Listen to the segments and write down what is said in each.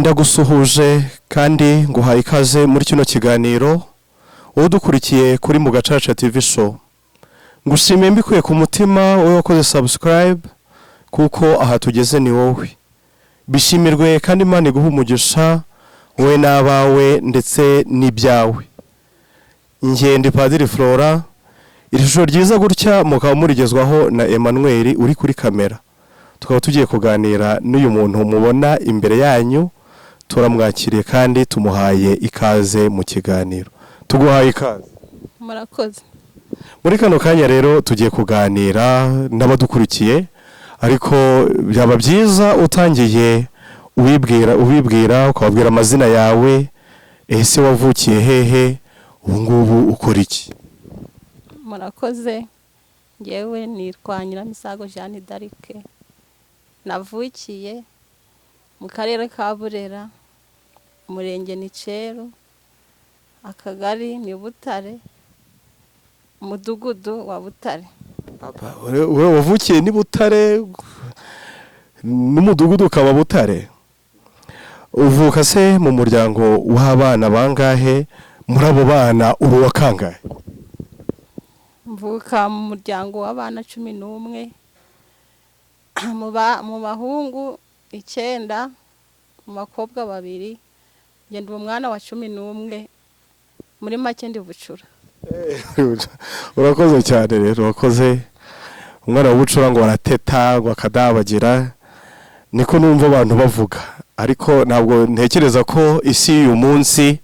ndagusuhuje kandi nguhaye ikaze muri kino kiganiro udukurikiye kuri mu Gacaca TV show. Ngushimiye mbikuye ku mutima wowe wakoze subscribe kuko aha tugeze ni wowe. Bishimirwe kandi Imana iguha umugisha wowe n'abawe ndetse n'ibyawe. Nge ndi Padiri Flora, ijoro ryiza gutya mukaba murigezwaho na Emmanuel uri kuri kamera. Tukaba tugiye kuganira n'uyu muntu mubona imbere yanyu, turamwakiriye kandi tumuhaye ikaze mu kiganiro. Tuguhaye ikaze. Murakoze. Muri kano kanya rero tugiye kuganira n'abadukurikiye, ariko byaba byiza utangiye ubibwira ukababwira amazina yawe, ese wavukiye hehe, ubu ngubu ukora iki? Murakoze. Ngewe nitwa Nyiramisago Jeanne d'Arc. Navukiye mu karere ka Burera, umurenge ni Ceru, akagari ni Butare, umudugudu wa Butare. Wewe wavukiye ni Butare n'umudugudu ukaba Butare? Uvuka se mu muryango w'abana bangahe? Muri abo bana uri wa kangahe? Mvuka mu muryango w'abana 11, mu bahungu 9, mu bakobwa 2, ngende umwana wa 11, muri make ndi bucura. Urakoze cyane rero, urakoze. Umwana w'ubucura ngo barateta ngo akadabagira, niko numva abantu bavuga, ariko ntabwo ntekereza ko isi uyu munsi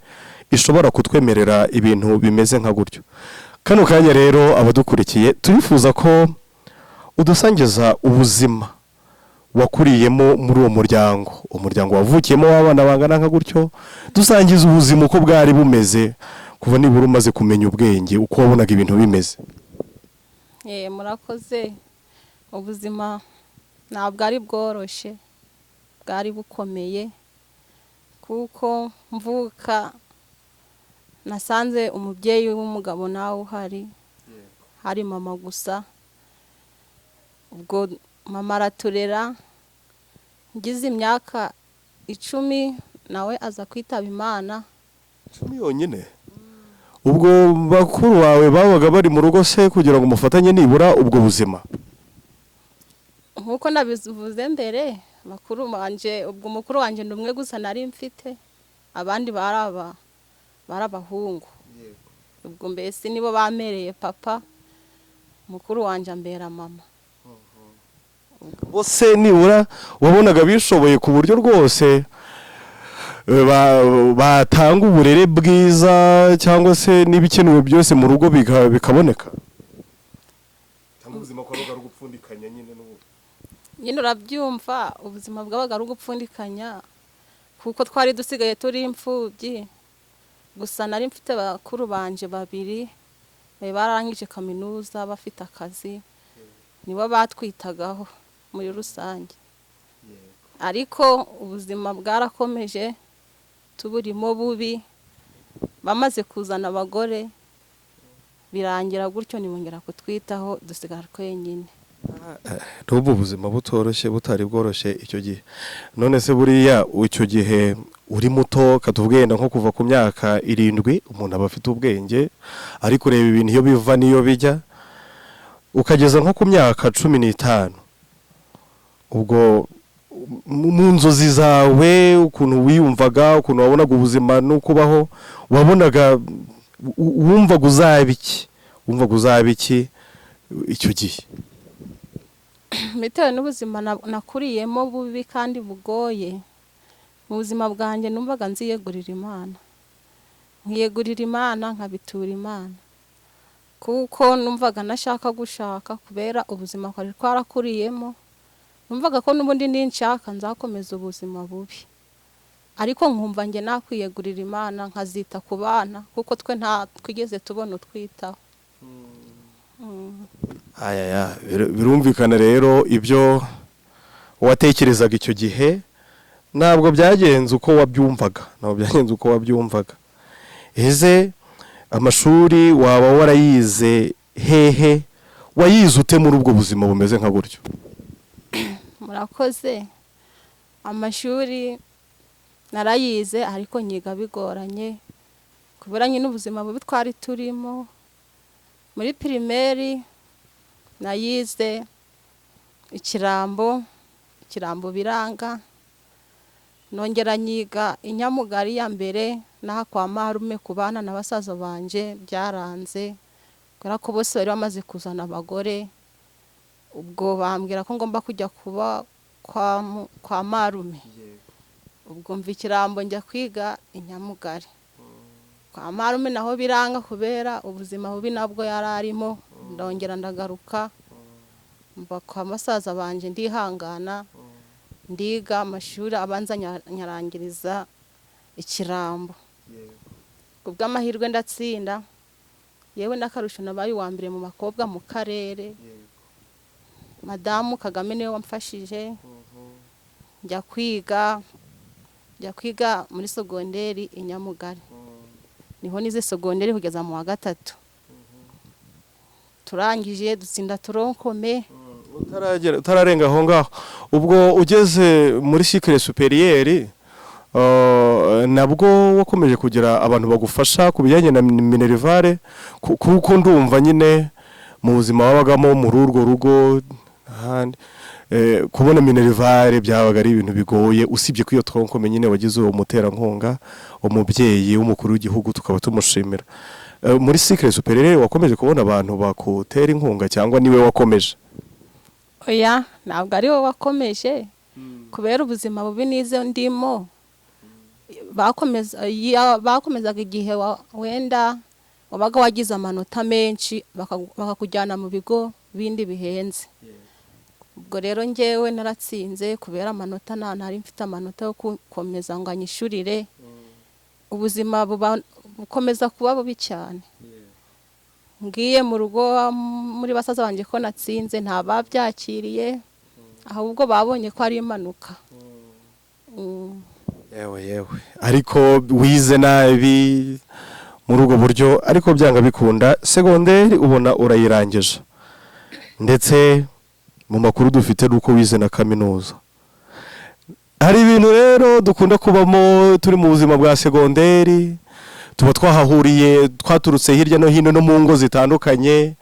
ishobora kutwemerera ibintu bimeze nka gutyo. Kano kanya rero abadukurikiye turifuza ko udusangiza ubuzima wakuriyemo muri uwo umuryango wavukiyemo w'abana bangana nka gutyo. Dusangiza ubuzima uko bwari bumeze kuva nibura umaze kumenya ubwenge, uko wabonaga ibintu bimeze. Murakoze. Ubuzima ntabwo ari bworoshye, bwari bukomeye, kuko mvuka nasanze umubyeyi w'umugabo nawe uhari, hari mama gusa. Ubwo mama araturera, ngize imyaka 10 nawe aza kwitaba Imana. 10 yonyine? Ubwo bakuru wawe babaga bari mu rugo se kugira ngo mufatanye nibura ubwo buzima? Nkuko nabivuze mbere, makuru wanje, ubwo mukuru wanje ndumwe gusa nari mfite, abandi barabahungu. Ubwo mbese nibo bamereye papa, mukuru wanje ambera mama. Bose nibura wabonaga bishoboye ku buryo rwose batanga uburere bwiza, cyangwa se n'ibikenewe byose mu rugo bikaboneka? Cyangwa ubuzima kwabaga ari ugupfundikanya nyine n'ubu? Nyine urabyumva, ubuzima bwabaga ari ugupfundikanya, kuko twari dusigaye turi imfubyi. Gusa nari mfite bakuru banje 2 bararangije kaminuza bafite akazi, nibo batwitagaho muri rusange. Ariko ubuzima bwarakomeje, tuburimo bubi. Bamaze kuzana abagore birangira gutyo, nibongera kutwitaho, dusigara twenyine. N'ubu ubuzima butoroshye, butari bworoshye icyo gihe. None se buriya icyo gihe uri muto, katubwenda nko kuva ku myaka 7 umuntu aba afite ubwenge, ari kureba ibintu iyo biva niyo bijya, ukageza nko ku myaka 15, ubwo mu nzozi zawe ukuntu wiyumvaga, ukuntu wabonaga ubuzima n'ukubaho, wabonaga wumvaga uzaba iki icyo gihe? Bitewe n'ubuzima nakuriyemo bubi kandi bugoye, mu buzima bwanjye numvaga nziyegurira Imana. Nkiyegurira Imana, nkabitura Imana, kuko numvaga nashaka gushaka kubera ubuzima kwari twarakuriyemo. Numvaga ko n'ubundi ninshaka nzakomeza ubuzima bubi, ariko nkumva nge nakwiyegurira Imana, nkazita ku bana, kuko twe nta twigeze tubona utwitaho. Birumvikana rero ibyo watekerezaga icyo gihe ntabwo byagenze uko wabyumvaga. Ese amashuri waba warayize hehe? Wayize ute muri ubwo buzima bumeze nka gutyo? Murakoze. Amashuri narayize ariko nyiga bigoranye kubera nyine ubuzima bubi twari turimo. Muri primaire nayize Ikirambo biranga, nongera nyiga Inyamugari ya mbere naha kwa marume kubana na basaza banje byaranze kubera ko bose bari bamaze kuzana abagore. Ubwo bambwira ko ngomba kujya kuba kwa marume, ubwo mva Ikirambo njya kwiga Inyamugari. Kwa marume naho biranga kubera ubuzima bubi nabwo yararimo, ndongera ndagaruka mba kwa masaza banje ndihangana, ndiga amashuri abanza nyarangiriza Ikirambo. Ubwo amahirwe ndatsinda, yewe n'akarusho nabaye uwa mbere mu bakobwa mu karere. Madamu Kagame niwe wamfashije njya kwiga muri sogonderi Inyamugari. Niho nize sogonderi kugeza mu wa gatatu. Turangije dutsinda toronkome. Utararenga aho ngaho, ubwo ugeze muri cycle supérieure nabwo wakomeje kugira abantu bagufasha ku bijyanye na minerivare, kuko ndumva nyine mu buzima wabagamo muri urwo rugo kubona minerivare byabaga ari ibintu bigoye, usibye ko iyo twonkome nyine wagize uwo muterankunga, umubyeyi w'umukuru w'igihugu, tukaba tumushimira. Muri cycle supérieure wakomeje kubona abantu bakutera inkunga cyangwa niwe wakomeje? Oya, ntabwo ari wowe wakomeje kubera ubuzima bubi nize ndimo. Bakomezaga igihe wenda wabaga wagize amanota menshi bakakujyana mu bigo bindi bihenze. Ubwo rero njyewe naratsinze kubera amanota ntari mfite amanota yo gukomeza ngo anyishurire. Ubuzima bukomeza kuba bubi cyane. Ngiye mu rugo muri basaza banje ko natsinze nta babyakiriye, ahubwo babonye ko ari impanuka. Yewe ariko wize nabi muri ubwo buryo, ariko byanga bikunda segonderi ubona urayirangije, ndetse mu makuru dufite nuko wize na kaminuza. Hari ibintu rero dukunda kubamo turi mu buzima bwa segonderi, tuba twahahuriye twaturutse hirya no hino no mu ngo zitandukanye,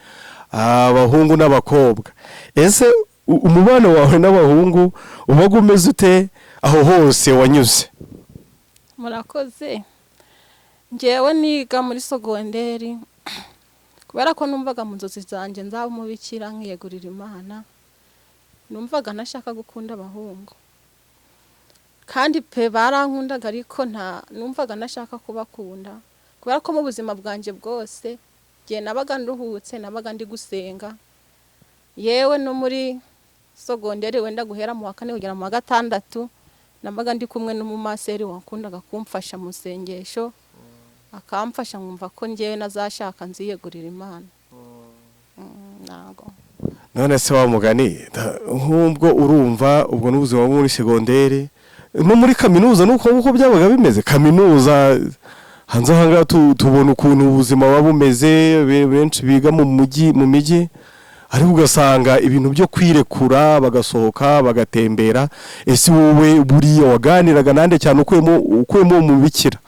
abahungu n'abakobwa. Ese umubano wawe n'abahungu ubaga umeze ute aho hose wanyuze? Murakoze. Njyewe niga muri sogonderi kubera ko numvaga mu nzozi zanjye nzaba umubikira nkiyegurira Imana, numvaga nashaka gukunda abahungu kandi pe barankundaga, ariko numvaga nashaka kubakunda kubera ko mu buzima bwanje bwose gihe nabaga nduhutse, nabaga ndi gusenga. Yewe no muri sogonderi wenda guhera mu wa 4 kugera mu wa 6 nabaga ndi kumwe n'umumaseri wakundaga kumfasha mu sengesho, akamfasha nkumva ko njyewe nazashaka nziyegurira Imana. Nago none se wa mugani nk'ubwo urumva ubwo n'ubuzima bwo muri segonderi no muri kaminuza nuko byabaga bimeze? Kaminuza hanze hanga tubona ukuntu ubuzima wabumeze, benshi biga mu mujyi, ariko ugasanga ibintu byo kwirekura bagasohoka bagatembera. Ese wowe buriya waganiraga nande cyane ukuyemo umubikira?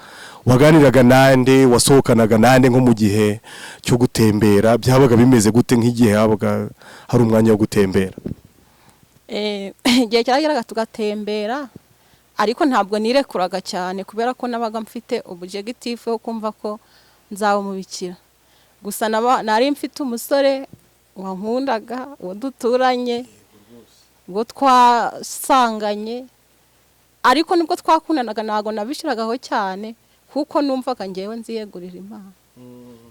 Waganiraga nande, wasohokanaga nande nko mu gihe cyo gutembera? Byabaga bimeze gute nk'igihe habaga hari umwanya wo gutembera? Igihe cyarageraga tugatembera, ariko ntabwo nirekuraga cyane kubera ko nabaga mfite objective yo kumva ko nzaba umubikira. Gusa nari mfite umusore wankundaga, uwo duturanye, ubwo twasanganye, ariko nubwo twakundanaga ntago nabishiragaho cyane kuko numvaga njyewe nziyegurira Imana.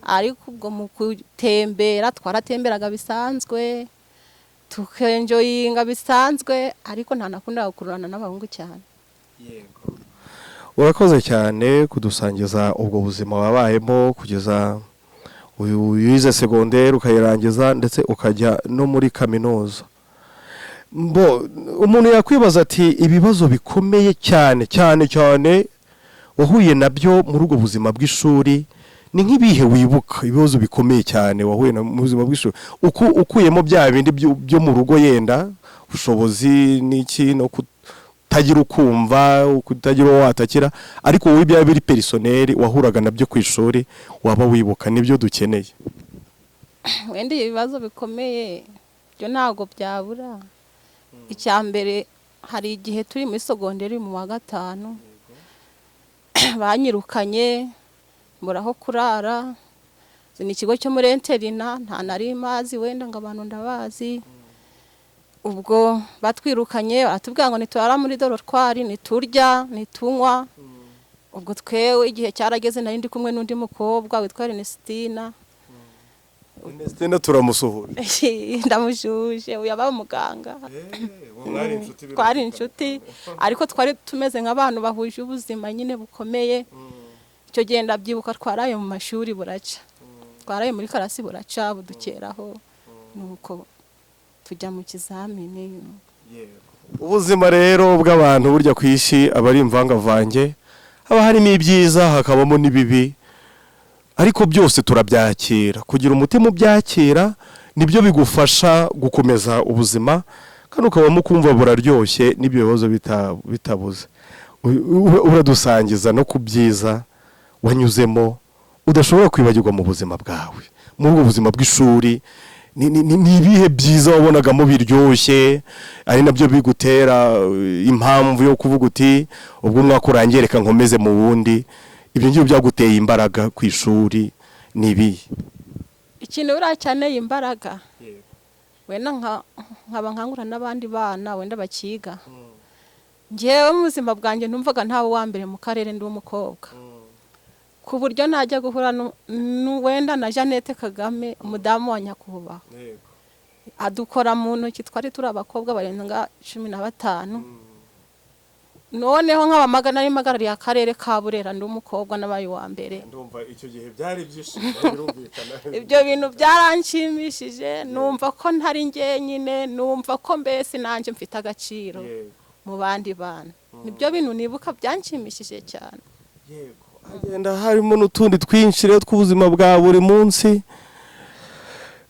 Ariko ubwo mu gutembera twaratemberaga bisanzwe, tukenjoyinga bisanzwe, ariko nta nakundaga gukururana n'abahungu cyane. Yego, urakoze cyane kudusangiza ubwo buzima wabayemo kugeza wize segonderi ukayirangiza ndetse ukajya no muri kaminuza. Umuntu yakwibaza ati ibibazo bikomeye cyane wahuye nabyo muri ubwo buzima bw'ishuri ni nk'ibihe wibuka? Ibibazo bikomeye cyane wahuye mu buzima bw'ishuri ukuyemo bya bindi byo mu rugo, yenda ubushobozi n'iki no kutagira ukumva, kutagira uwo watakira, ariko wowe byaba biri personnel wahuraga nabyo ku ishuri waba wibuka nibyo dukeneye. Wenda ibibazo bikomeye byo ntago byabura. Icyambere hari igihe turi muri segonderi mu wa gatanu banyirukanye mburaho kurara. Ni ikigo cyo muri Enterina, nta nari mazi, wenda ngo abantu ndabazi. Ubwo batwirukanye baratubwira ngo nitwara muri dorotwari, niturya nitunywa. Ubwo twewe igihe cyarageze nari ndi kumwe n'undi mukobwa witwa Ernestina. Ernestina turamusuhura. Ndamushuje uyaba umuganga. Twari inshuti ariko twari tumeze nk'abantu bahuje ubuzima nyine bukomeye. Icyo gihe ndabyibuka twaraye mu mashuri buraca. Twaraye muri karasi buraca budukeraho nuko tujya mu kizamini. Ubuzima rero bw'abantu burya ku isi aba ari imvangavange, haba harimo ibyiza hakabamo n'ibibi, ariko byose turabyakira. Kugira umutima ubyakira nibyo bigufasha gukomeza ubuzima, kandi ukabamo kumva buraryoshye n'ibyo bibazo bitabuze. Uradusangiza no ku byiza wanyuzemo udashobora kwibagirwa mu buzima bwawe, muri ubwo buzima bw'ishuri. Ni ibihe byiza wabonagamo biryoshye ari nabyo bigutera impamvu yo kuvuga uti ubwo umwaka urangiye reka nkomeze mu wundi? Ibyo ngibyo byaguteye imbaraga ku ishuri nibi? Ikintu uracaneye imbaraga wenda nkaba nkangura n'abandi bana wenda bakiga. Ngewe mu buzima bwanjye numvaga ntawe wa mbere mu karere ndi umukobwa, ku buryo najya guhura wenda na Jeannette Kagame, umudamu wa nyakubahwa, adukora mu ntoki. Twari turi abakobwa barenga 15. Noneho nk'abamagana ari magarariye akarere ka Burera ndi umukobwa nabaye wa mbere. Ndumva icyo gihe byari byishimo birumvikana. Ibyo bintu byaranshimishije, numva ko ntari njyenyine, numva ko mbese nanje mfite agaciro mu bandi bana. Nibyo bintu nibuka byanshimishije cyane. Yego, agenda harimo n'utundi twinshi rero tw'ubuzima bwa buri munsi,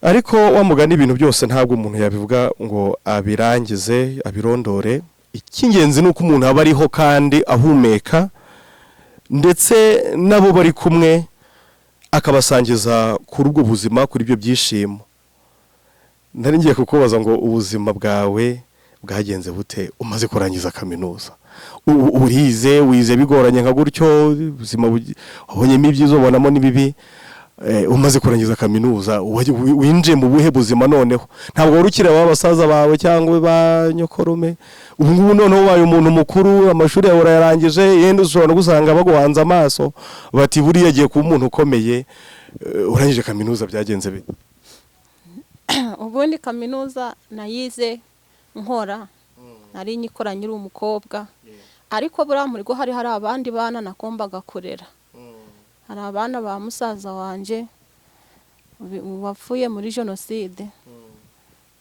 ariko wamugana ibintu byose ntabwo umuntu yabivuga ngo abirangize abirondore. Icy'ingenzi nuko umuntu aba ariho kandi ahumeka, ndetse nabo bari kumwe akabasangiza kuri ubwo buzima, kuri ibyo byishimo. Nari ngiye kukubaza ngo ubuzima bwawe bwagenze bute umaze kurangiza kaminuza? Wize bigoranye nka gutyo, ubuzima wabonyemo ibyiza ubonamo n'ibibi, umaze kurangiza kaminuza winjiye mu buhe buzima noneho? Ntabwo wari ukiri abasaza bawe cyangwa ba nyokorume, ubu ngubu noneho ubaye umuntu mukuru, amashuri yawe urayarangije, yenda ushobora no gusanga baguhanze amaso bati buriya agiye kuba umuntu ukomeye. Urangije kaminuza byagenze bite? Ubundi kaminuza nayize nkora, nari nyikora nyiri umukobwa, ariko buriya muri go hari abandi bana nakombaga kurera. Hari abana ba musaza wanje wapfuye muri jenoside,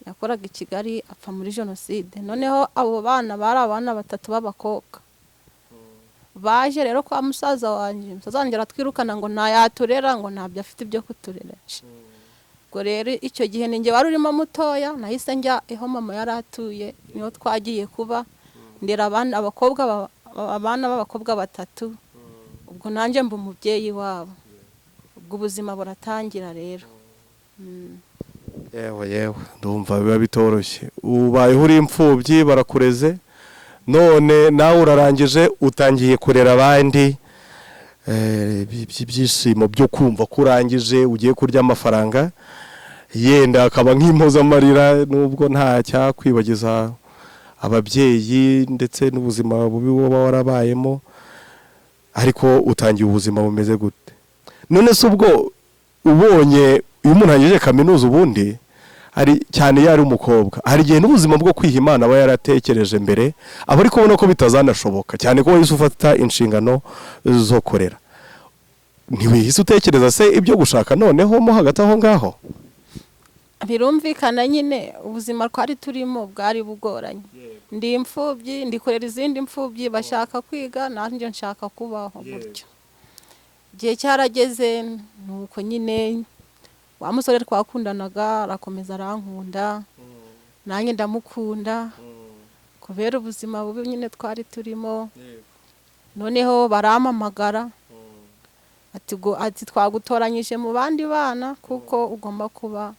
yakoraga i Kigali apfa muri jenoside. Noneho abo bana bari abana 3 b'abakobwa. Baje rero kwa musaza wanje, musaza wanje aratwirukana ngo nayaturera, ngo ntabyo afite ibyo kuturera. Ubwo rero icyo gihe ninjye wari urimo mutoya, nahise njya aho mama yaratuye, niho twagiye kuba ndera abana b'abakobwa 3. Ubwo nanjye mba umubyeyi wabo. Ubwo ubuzima buratangira rero. Yewe ndumva biba bitoroshye. Ubayeho uri imfubyi, barakureze, none nawe urarangije utangiye kurera abandi. Ibyishimo byo kumva ko urangije ugiye kurya amafaranga, yenda akaba nk'impozamarira, nubwo nta cyakwibagiza ababyeyi ndetse n'ubuzima bubi woba warabayemo, ariko utangiye ubuzima bumeze gute? None se ubwo ubonye uyu muntu arangije kaminuza, ubundi ari cyane yari umukobwa, hari igihe n'ubuzima bwo kwiha Imana aba yaratekereje mbere, aba ari kubona ko bitazanashoboka, cyane ko wahise ufata inshingano zo korera. Ntiwihise utekereza se ibyo gushaka noneho mo hagati aho ngaho? Birumvikana nyine ubuzima twari turimo bwari bugoranye. Ndi imfubyi, ndikorera izindi mfubyi bashaka kwiga, nanjye nshaka kubaho gutyo. Gihe cyarageze nuko nyine wa musore twakundanaga arakomeza arankunda, nanjye ndamukunda. kubera ubuzima bubi nyine twari turimo. Noneho barampamagara ati twagutoranyije mu bandi bana kuko ugomba kuba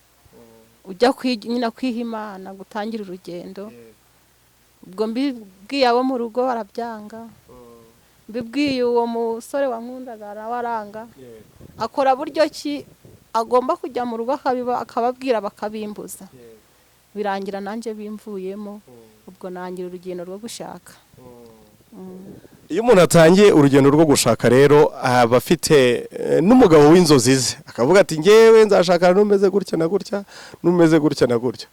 ujya nyine kwiha Imana gutangira urugendo. Ubwo mbibwiye abo mu rugo barabyanga, mbibwiye uwo musore wankundaga arawaranga, akora buryo ki agomba kujya mu rugo akababwira bakabimbuza. Birangira nanjye bimvuyemo, ubwo nangira urugendo rwo gushaka. Iyo umuntu atangiye urugendo rwo gushaka rero aba afite n'umugabo w'inzozi ze, akavuga ati ngewe nzashaka numeze gutya na gutya, numeze gutya na gutya.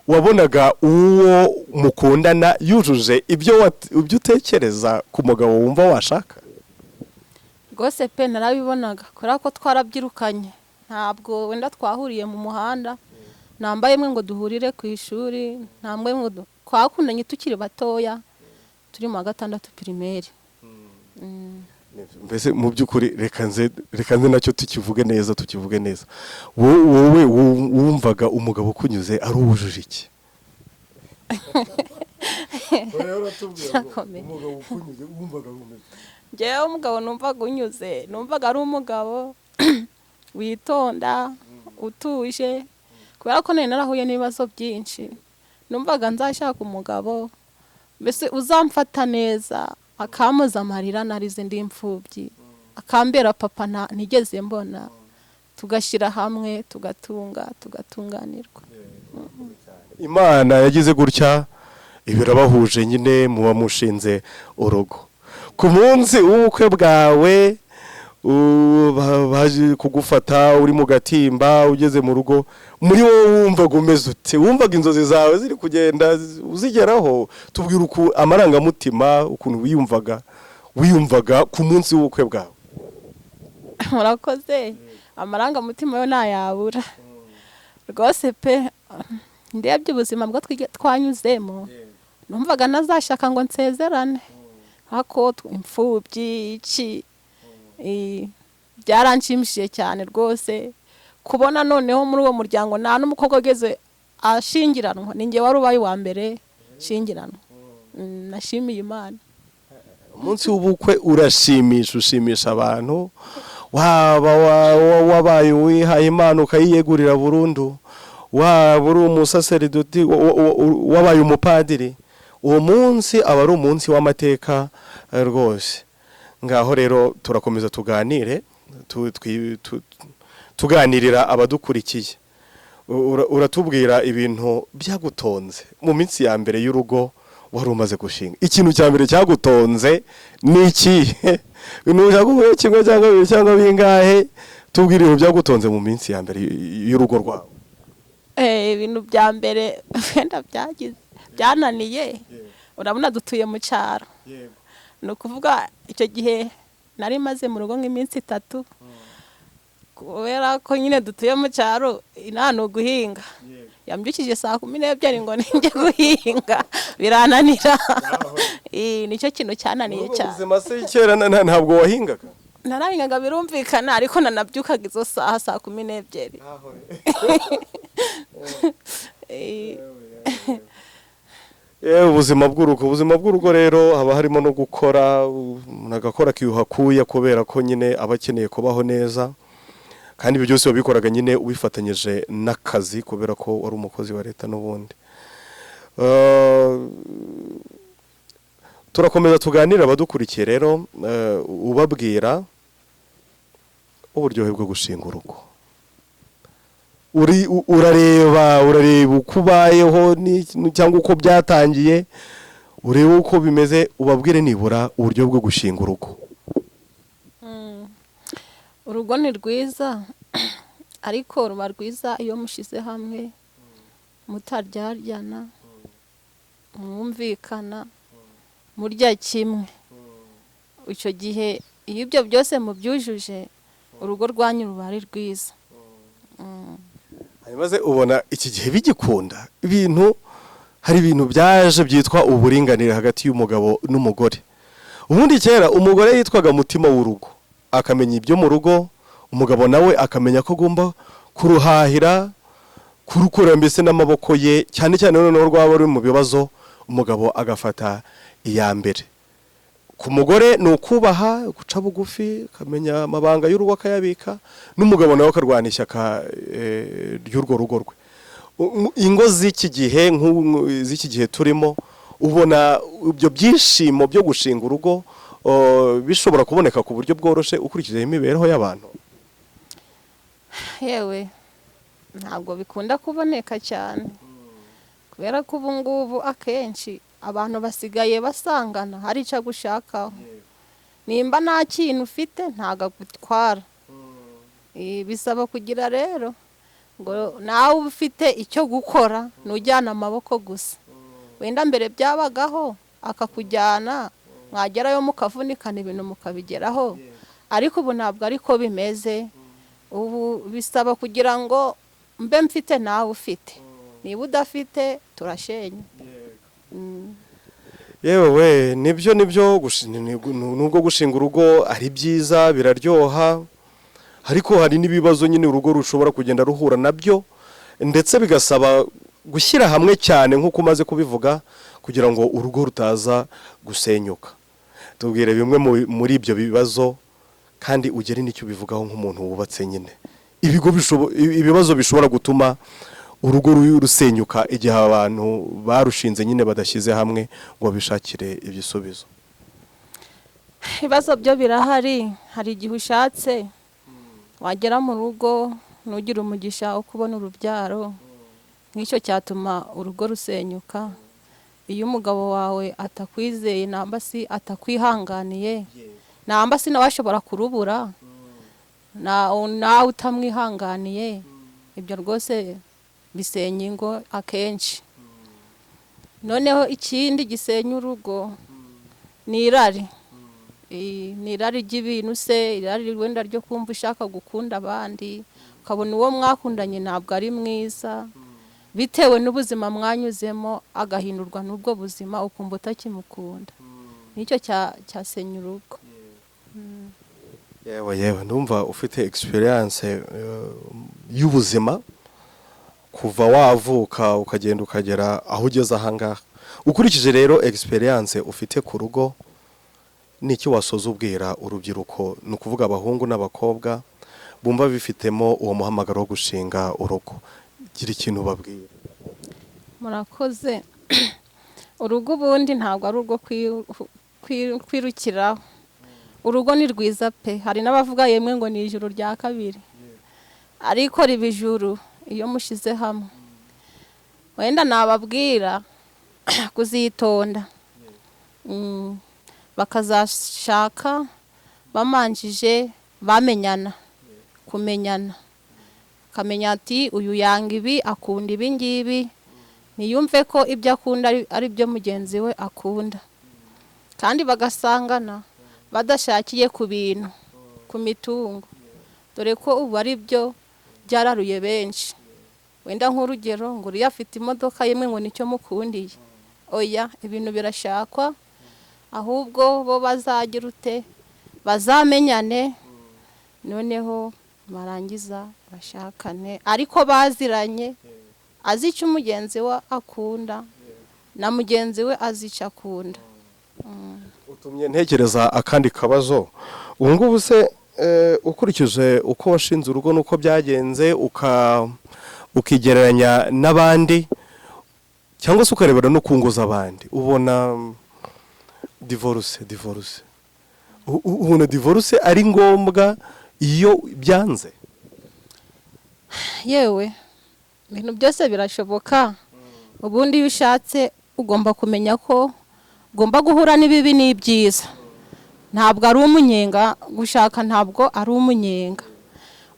Wabonaga uwo mukundana yujuje ibyo utekereza ku mugabo wumva washaka? Rwose pe narabibonaga, kubera ko twarabyirukanye, ntabwo wenda twahuriye mu muhanda, nambaye mwe ngo duhurire ku ishuri, nambaye ngo twakundanye tukiri batoya, turi mu 6 primaire. Mbese mu by'ukuri reka nze nacyo tukivuge neza. Wowe wumvaga umugabo kunyuze ari uwujuje iki? Njyewe umugabo numvaga unyuze, numvaga ari umugabo witonda, utuje, kubera ko narahuye n'ibibazo byinshi. Numvaga nzashaka umugabo mbese uzamfata neza, akamuza amarira narize ndi imfubyi, akambera papa ntigeze mbona, tugashyira hamwe tugatunganirwa. Imana yagize gutya ibirabahuje nyine muba mushinze urugo. Ku munsi w'ubukwe bwawe baje kugufata uri mu gatimba ugeze mu rugo, muri wowe wumvaga umeze ute? Wumvaga inzozi zawe ziri kugenda uzigeraho? Tubwira uko amarangamutima, ukuntu wiyumvaga ku munsi w'ubukwe bwawe. Murakoze. Amarangamutima yo ntayabura rwose pe. Ndebye ubuzima bwo twanyuzemo, numvaga nazashaka ngo nsezerane, hako imfubyi iki. Byaranshimishije cyane rwose kubona noneho muri uwo muryango nta n'umukobwa ugeze ashingiranwa, ninjye wari ubaye wa mbere shingiranwa. Nashimiye Imana. Umunsi w'ubukwe ushimisha abantu, waba wabaye wihaye Imana ukayiyegurira burundu, waba uri umusaseridoti, wabaye umupadiri, uwo munsi aba ari umunsi w'amateka rwose. Ngaho rero turakomeza tuganire, tuganirira abadukurikiye. Uratubwira ibintu byagutonze mu minsi ya mbere y'urugo wari umaze gushinga. Ikintu cya mbere cyagutonze ni iki? Nujaguye kimwe cyangwa bibiri cyangwa bingahe? Tubwire ibintu byagutonze mu minsi ya mbere y'urugo rwawe. Ibintu bya mbere wenda byananiye. Urabona dutuye mu cyaro. No kuvuga icyo gihe nari maze mu rugo nk'iminsi 3, kubera ko nyine dutuye mu cyaro inano guhinga. Yambyukije saa 12 ngo ninjye guhinga, birananira. Nicyo kintu cyananiye cyane. Ubuzima se kera ntabwo wahingaga? Narahingaga birumvikana, ariko nanabyukaga izo saa 12. Ubuzima bw'urugo rero haba harimo no gukora, nagakora kiyuhakuya kubera ko nyine abakeneye kubaho neza, kandi ibyo byose wabikoraga nyine ubifatanyije n'akazi kubera ko wari umukozi wa leta n'ubundi. Turakomeza tuganira abadukurikiye rero, ubabwira uburyohe bwo gushinga urugo. Urareba uko ubayeho cyangwa uko byatangiye, urebe uko bimeze, ubabwire nibura uburyo bwo gushinga urugo. Urugo ni rwiza, ariko ruba rwiza iyo mushize hamwe, mutaryana, mwumvikana, murya kimwe. Icyo gihe iyo ibyo byose mubyujuje, urugo rwanyu ruba ari rwiza. Maze ubona iki gihe bigikunda hari ibintu byaje byitwa uburinganire hagati y'umugabo n'umugore. Ubundi kera umugore yitwaga mutima w'urugo, akamenya ibyo mu rugo, umugabo nawe akamenya ko agomba kuruhahira, kurukura mbese n'amaboko ye, cyane cyane noneho rwaba ruri mu bibazo umugabo agafata iya mbere. Ku mugore ni ukubaha, guca bugufi, akamenya amabanga y'urugo akayabika, n'umugabo nawe akarwana ishyaka ry'urwo rugo rwe. Ingo z'iki gihe turimo, ubona ibyo byishimo byo gushinga urugo bishobora kuboneka ku buryo bworoshye ukurikije imibereho y'abantu? Yewe ntabwo bikunda kuboneka cyane, kubera ko ubu ngubu akenshi abantu basigaye basangana, hari icyo gushakaho. Nimba nta kintu ufite ntabwo agutwara. Bisaba kugira rero ngo nawe ufite icyo gukora, ntujyane amaboko gusa. Wenda mbere byabagaho akakujyana, mwagerayo mukavunikana ibintu mukabigeraho, ariko ubu ntabwo ariko bimeze. Ubu bisaba kugira ngo mbe mfite nawe ufite, niba udafite turashenye. Yewe nibyo nubwo gushinga urugo ari byiza, biraryoha, ariko hari n'ibibazo nyine urugo rushobora kugenda ruhura nabyo, ndetse bigasaba gushyira hamwe cyane nk'uko umaze kubivuga, kugira ngo urugo rutaza gusenyuka. Tubwire bimwe muri ibyo bibazo, kandi ugere n'icyo ubivugaho nk'umuntu wubatse nyine. Ibibazo bishobora gutuma urugo rusenyuka igihe abantu barushinze nyine badashyize hamwe ngo bishakire ibisubizo. Ibibazo byo birahari. Hari igihe ushatse wagera mu rugo ntugire umugisha wo kubona urubyaro, nk'icyo cyatuma urugo rusenyuka. Iyo umugabo wawe atakwizeye, namba si atakwihanganiye, namba si nawe ashobora kurubura, nawe utamwihanganiye, ibyo rwose bisenya ingo akenshi. Noneho ikindi gisenya urugo ni irari. Ni irari ry'ibintu se, irari wenda ryo kumva ushaka gukunda abandi, ukabona uwo mwakundanye ntabwo ari mwiza, bitewe n'ubuzima mwanyuzemo agahindurwa n'ubwo buzima, ukumva utakimukunda. Nicyo cyasenya urugo. Yewe ndumva ufite experience y'ubuzima, kuva wavuka ukagenda ukagera aho ugeze ahangaha. Ukurikije rero experience ufite ku rugo, niki wasoza ubwira urubyiruko, ni ukuvuga abahungu n'abakobwa bumva bifitemo uwo muhamagaro wo gushinga urugo? Gira ikintu babwira. Murakoze. Urugo ubundi ntabwo ari urwo kwirukiraho. Urugo ni rwiza pe. Hari n'abavuga yemwe ngo ni ijuru rya kabiri, ariko riba ijuru iyo mushize hamwe. Wenda nababwira kuzitonda, bakazashaka bamanjije bamenyana, kumenyana, akamenya ati uyu yanga ibi, akunda ibi ngibi, niyumve ko ibyo akunda ari byo mugenzi we akunda. Kandi bagasangana badashakiye ku bintu, ku mitungo, dore ko ubu ari byo byararuye benshi. Wenda nk'urugero ngo uriya afite imodoka yemwe ngo nicyo mukundiye. Oya, ibintu birashakwa, ahubwo bo bazagira ute, bazamenyane, noneho barangiza bashakane, ariko baziranye, azi icyo umugenzi we akunda na mugenzi we azi icyo akunda. Utumye ntekereza akandi kabazo. Ubu ngubu se ukurikije uko washinze urugo n'uko byagenze, ukigereranya n'abandi, cyangwa se ukarebera no kunguza abandi, ubona divorce ubona divorce ari ngombwa iyo byanze? Yewe ibintu byose birashoboka. Ubundi iyo ushatse ugomba kumenya ko ugomba guhura n'ibibi n'ibyiza. Ntabwo ari umunyenga gushaka, ntabwo ari umunyenga.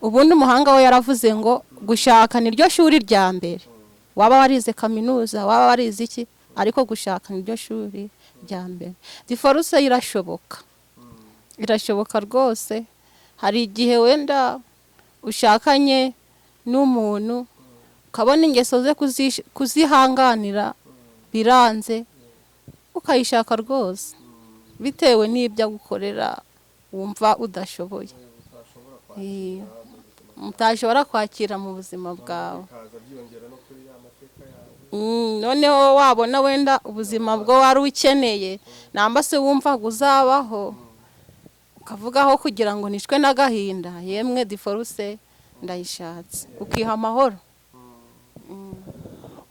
Ubundi umuhanga we yaravuze ngo gushaka ni ryo shuri rya mbere. Waba warize kaminuza, waba warize iki, ariko gushaka ni ryo shuri rya mbere. Divorce irashoboka, irashoboka rwose. Hari igihe wenda ushakanye n'umuntu ukabona ingeso ze kuzihanganira biranze, ukayishaka rwose bitewe n'ibyo agukorera wumva udashoboye. mutashobora kwakira mu buzima bwawe. Noneho wabona wenda ubuzima bwo wari ukeneye namba se wumvaga uzabaho ukavugaho kugira ngo nicwe n'agahinda, yemwe divorce ndayishatse ukiha amahoro.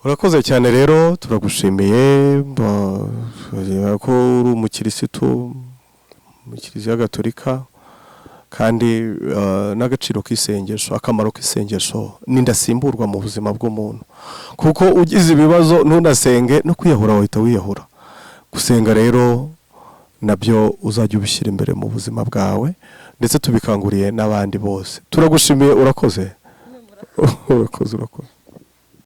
Urakoze cyane rero, turagushimiye ko uri umukirisitu mu Kiliziya Gatolika, kandi n'agaciro k'isengesho, akamaro k'isengesho n'indasimburwa mu buzima bw'umuntu, kuko ugize ibibazo ntunasenge no kwiyahura wahita wiyahura. Gusenga rero nabyo uzajya ubishyira imbere mu buzima bwawe, ndetse tubikanguriye n'abandi bose. Turagushimiye, urakoze. Urakoze.